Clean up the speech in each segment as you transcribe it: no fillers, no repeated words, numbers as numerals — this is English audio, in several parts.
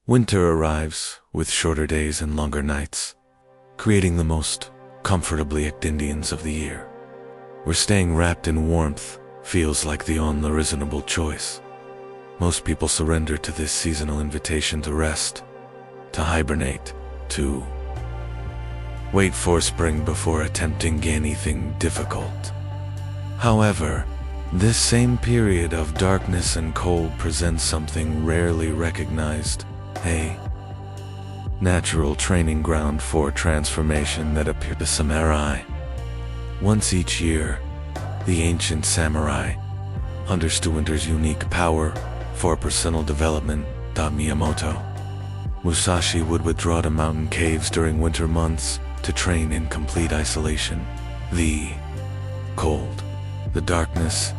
Winter arrives with shorter days and longer nights, creating the most comfortably Indians of the year, where staying wrapped in warmth feels like the only reasonable choice. Most people surrender to this seasonal invitation to rest, to hibernate, to wait for spring before attempting anything difficult. However, this same period of darkness and cold presents something rarely recognized, a natural training ground for transformation that appeared to samurai. Once each year, the ancient samurai understood winter's unique power for personal development. Miyamoto Musashi would withdraw to mountain caves during winter months to train in complete isolation. The cold, the darkness,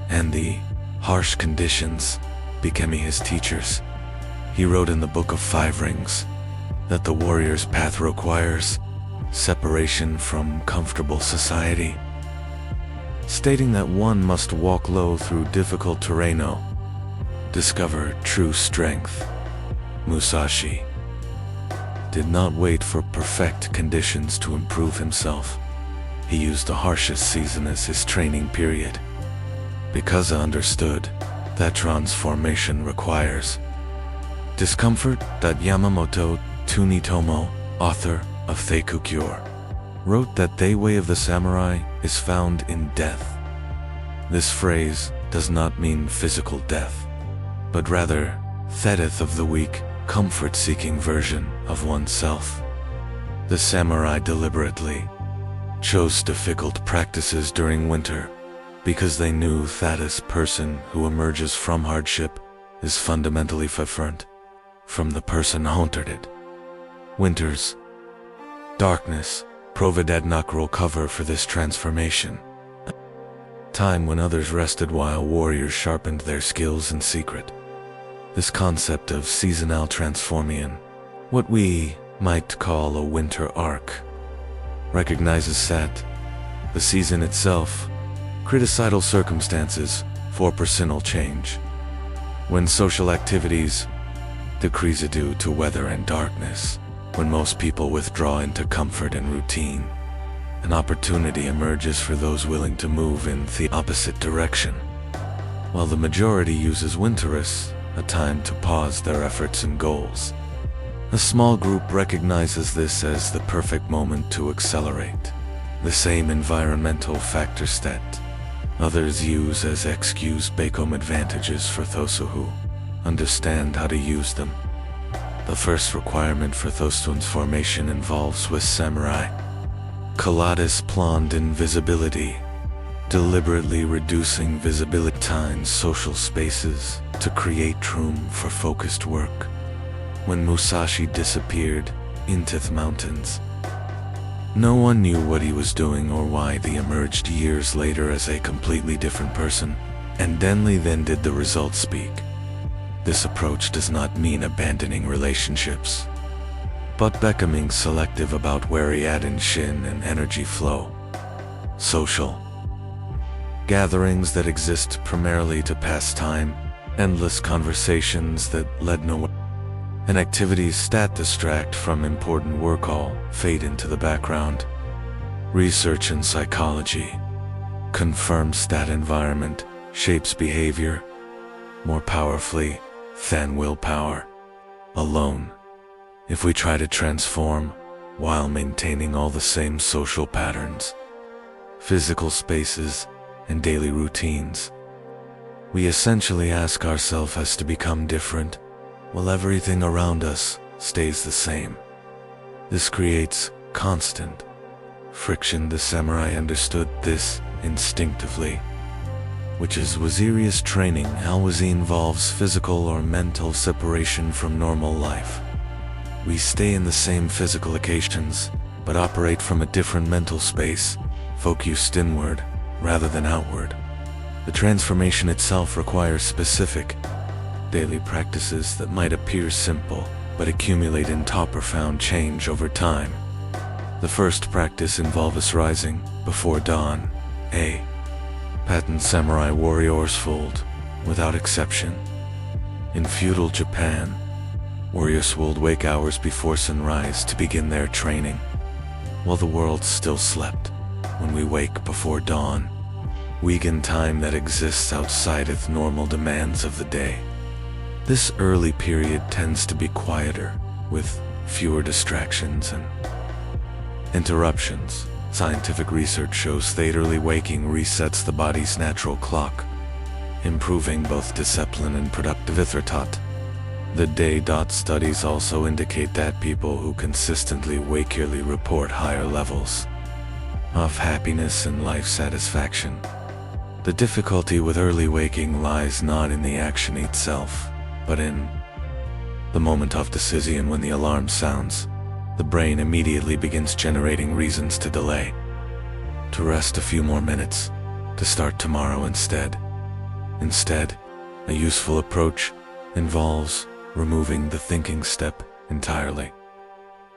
and the harsh conditions became his teachers. He wrote in the Book of Five Rings that the warrior's path requires separation from comfortable society, stating that one must walk low through difficult terrain, discover true strength. Musashi did not wait for perfect conditions to improve himself. He used the harshest season as his training period, because he understood that transformation requires discomfort. Yamamoto Tsunetomo, author of Cure, wrote that the way of the samurai is found in death. This phrase does not mean physical death, but rather death of the weak, comfort-seeking version of oneself. The samurai deliberately chose difficult practices during winter because they knew that a person who emerges from hardship is fundamentally different from the person who entered it. Winter's darkness provided natural cover for this transformation, a time when others rested while warriors sharpened their skills in secret. This concept of seasonal transformation, what we might call a winter arc, recognizes that the season itself critical circumstances for personal change. When social activities decrease due to weather and darkness, when most people withdraw into comfort and routine, an opportunity emerges for those willing to move in the opposite direction. While the majority uses winter as a time to pause their efforts and goals, a small group recognizes this as the perfect moment to accelerate. The same environmental factors that others use as excuse become advantages for those who understand how to use them. The first requirement for those transformation involves with samurai Kaladas planned invisibility, deliberately reducing visibility in social spaces to create room for focused work. When Musashi disappeared into the mountains, no one knew what he was doing or why. He emerged years later as a completely different person, and then did the results speak. This approach does not mean abandoning relationships, but becoming selective about where he add in shin and energy flow. Social gatherings that exist primarily to pass time, endless conversations that led nowhere, and activities that distract from important work all fade into the background. Research in psychology confirms that environment shapes behavior more powerfully than willpower alone. If we try to transform while maintaining all the same social patterns, physical spaces, and daily routines, we essentially ask ourselves as to become different while everything around us stays the same. This creates constant friction. The samurai understood this instinctively, which is serious training. How involves physical or mental separation from normal life. We stay in the same physical occasions, but operate from a different mental space, focused inward rather than outward. The transformation itself requires specific daily practices that might appear simple, but accumulate into profound change over time. The first practice involves rising before dawn, a patent samurai warriors fold, without exception. In feudal Japan, Warriors would wake hours before sunrise to begin their training, while the world still slept. When we wake before dawn, we gain time that exists outside of normal demands of the day. This early period tends to be quieter, with fewer distractions and interruptions. Scientific research shows that early waking resets the body's natural clock, improving both discipline and productivity. The day. Studies also indicate that people who consistently wake early report higher levels of happiness and life satisfaction. The difficulty with early waking lies not in the action itself, but in the moment of decision. When the alarm sounds, the brain immediately begins generating reasons to delay, to rest a few more minutes, to start tomorrow instead. Instead, a useful approach involves removing the thinking step entirely.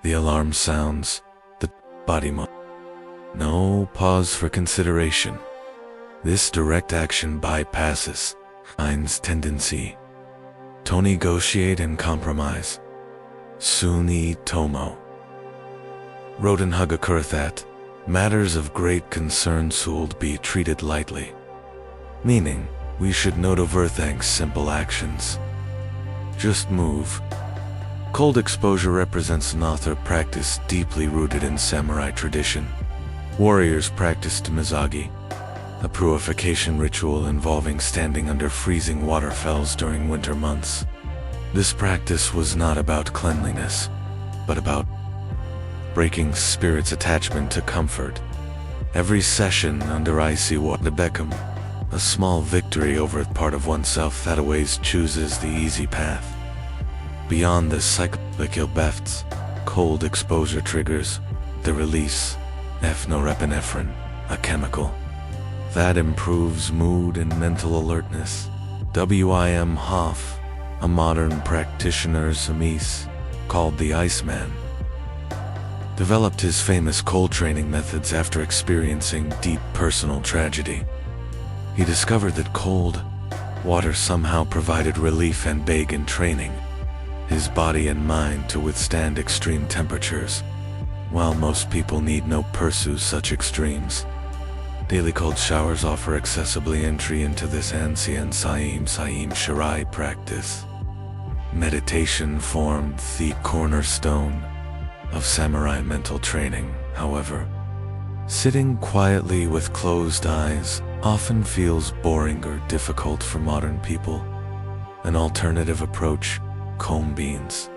The alarm sounds, the body moves. No pause for consideration. This direct action bypasses mind's tendency to negotiate and compromise. Suni Tomo wrote in Hagakure that matters of great concern should be treated lightly, meaning we should not overthink simple actions. Just move. Cold exposure represents an author practice deeply rooted in samurai tradition. Warriors practiced Mizagi, a purification ritual involving standing under freezing waterfalls during winter months. This practice was not about cleanliness, but about breaking spirit's attachment to comfort. Every session under icy water became a small victory over a part of oneself that always chooses the easy path. Beyond this cyclical befts, cold exposure triggers the release of norepinephrine, a chemical that improves mood and mental alertness. Wim Hof, a modern practitioner Samis, called the Iceman, developed his famous cold training methods after experiencing deep personal tragedy. He discovered that cold water somehow provided relief and began training his body and mind to withstand extreme temperatures. While most people need no pursue such extremes, daily cold showers offer accessibly entry into this ancient Saim Shirai practice. Meditation formed the cornerstone of samurai mental training. However, sitting quietly with closed eyes often feels boring or difficult for modern people. An alternative approach combines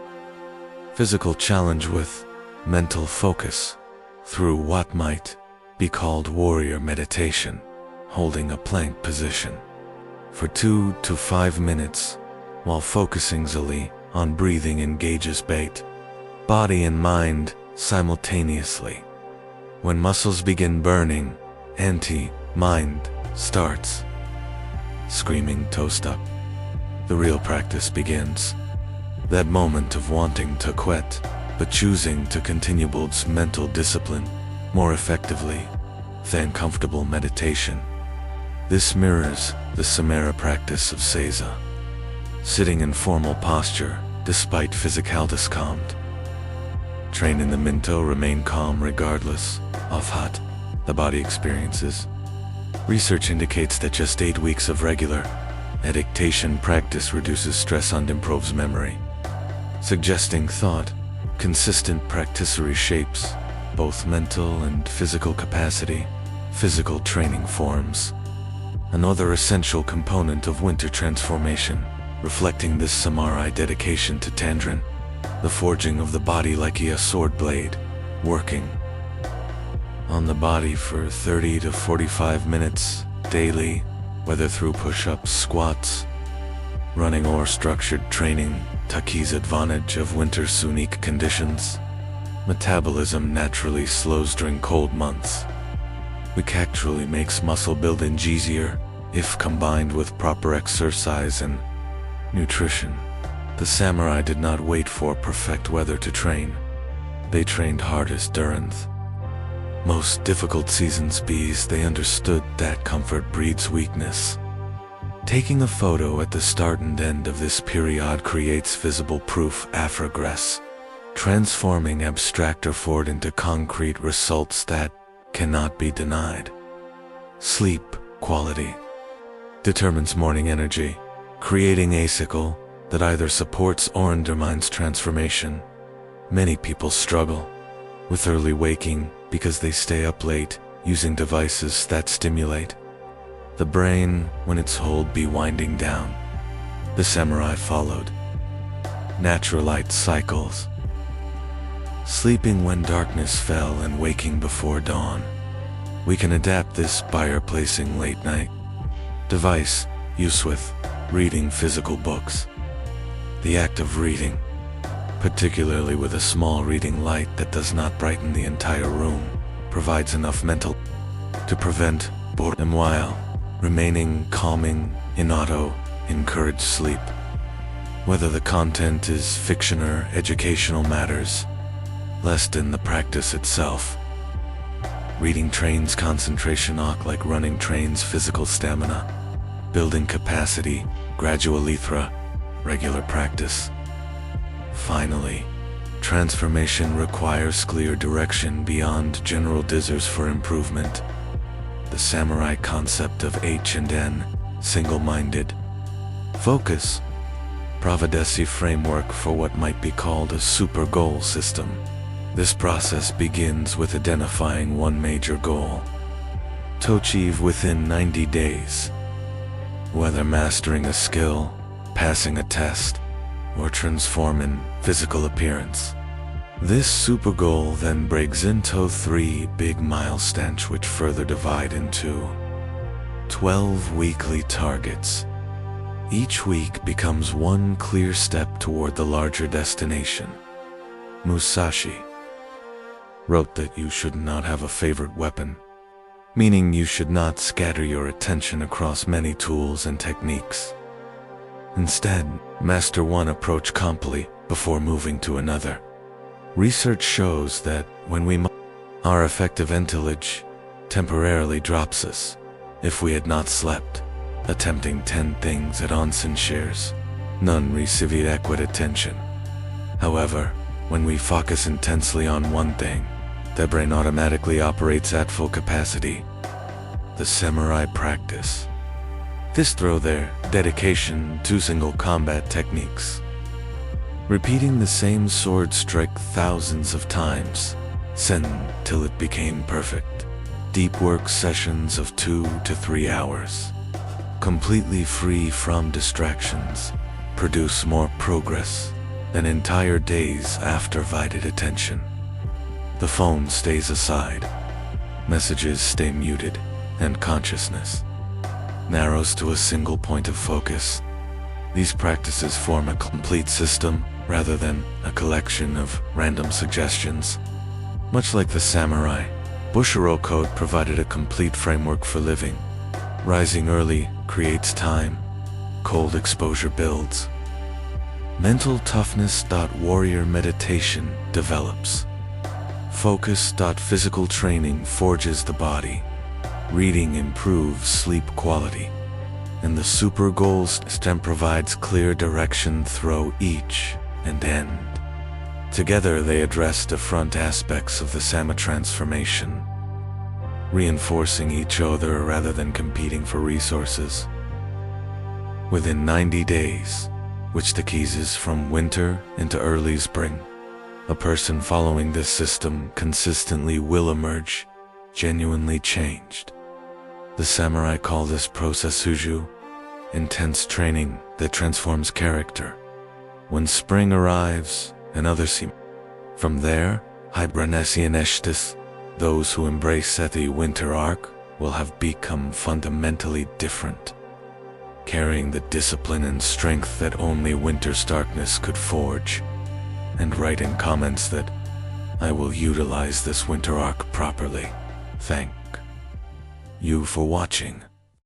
physical challenge with mental focus through what might be called warrior meditation, holding a plank position for 2 to 5 minutes while focusing solely on breathing engages both body and mind simultaneously. When muscles begin burning, mind starts screaming toast up. The real practice begins. That moment of wanting to quit, but choosing to continue builds mental discipline more effectively than comfortable meditation. This mirrors the Samara practice of Seiza, sitting in formal posture despite physical discomfort. Train in the Minto remain calm regardless of what the body experiences. Research indicates that just 8 weeks of regular meditation practice reduces stress and improves memory, suggesting thought. Consistent practice reshapes both mental and physical capacity. Physical training forms another essential component of winter transformation, reflecting this samurai dedication to Tandrin, the forging of the body like a sword blade, working on the body for 30 to 45 minutes daily, whether through push-ups, squats, running or structured training. Taki's advantage of winter's unique conditions. Metabolism naturally slows during cold months, which actually makes muscle building easier if combined with proper exercise and nutrition. The samurai did not wait for perfect weather to train. They trained hardest during most difficult seasons because they understood that comfort breeds weakness. Taking a photo at the start and end of this period creates visible proof of progress, transforming abstract effort into concrete results that cannot be denied. Sleep quality determines morning energy, creating a cycle that either supports or undermines transformation. Many people struggle with early waking because they stay up late using devices that stimulate the brain when its hold be winding down. The samurai followed natural light cycles, sleeping when darkness fell and waking before dawn. We can adapt this by replacing late night device use with reading physical books. The act of reading, particularly with a small reading light that does not brighten the entire room, provides enough mental to prevent boredom while remaining calming in encourage sleep. Whether the content is fiction or educational matters, less than the practice itself. Reading trains concentration like running trains physical stamina, building capacity gradually through regular practice. Finally, transformation requires clear direction beyond general desires for improvement. The samurai concept of H&N, single-minded focus, Pravedesi framework for what might be called a super goal system. This process begins with identifying one major goal to achieve within 90 days. Whether mastering a skill, passing a test, or transforming physical appearance. This super goal then breaks into 3 big milestones which further divide into 12 weekly targets. Each week becomes one clear step toward the larger destination. Musashi wrote that you should not have a favorite weapon, meaning you should not scatter your attention across many tools and techniques. Instead, master one approach completely before moving to another. Research shows that when we our effective intellect temporarily drops us. If we had not slept, attempting 10 things at once shares, none receive adequate attention. However, when we focus intensely on one thing, the brain automatically operates at full capacity. The samurai practice this through their dedication to single combat techniques, repeating the same sword strike thousands of times, till it became perfect. Deep work sessions of 2 to 3 hours, completely free from distractions, produce more progress than entire days after divided attention. The phone stays aside, messages stay muted, and consciousness narrows to a single point of focus. These practices form a complete system rather than a collection of random suggestions. Much like the samurai, Bushido Code provided a complete framework for living. Rising early creates time, cold exposure builds. Mental toughness. Warrior meditation develops. Focus. Physical training forges the body. Reading improves sleep quality. And the super goals stem provides clear direction through each and end. Together they address different aspects of the Sama transformation, reinforcing each other rather than competing for resources. Within 90 days, which the keys is from winter into early spring, a person following this system consistently will emerge genuinely changed. The samurai call this process Suju, intense training that transforms character. When spring arrives, another seam. From there, Hibernesian Estes, those who embrace the winter arc will have become fundamentally different, carrying the discipline and strength that only winter's darkness could forge. And write in comments that I will utilize this winter arc properly. Thank you for watching.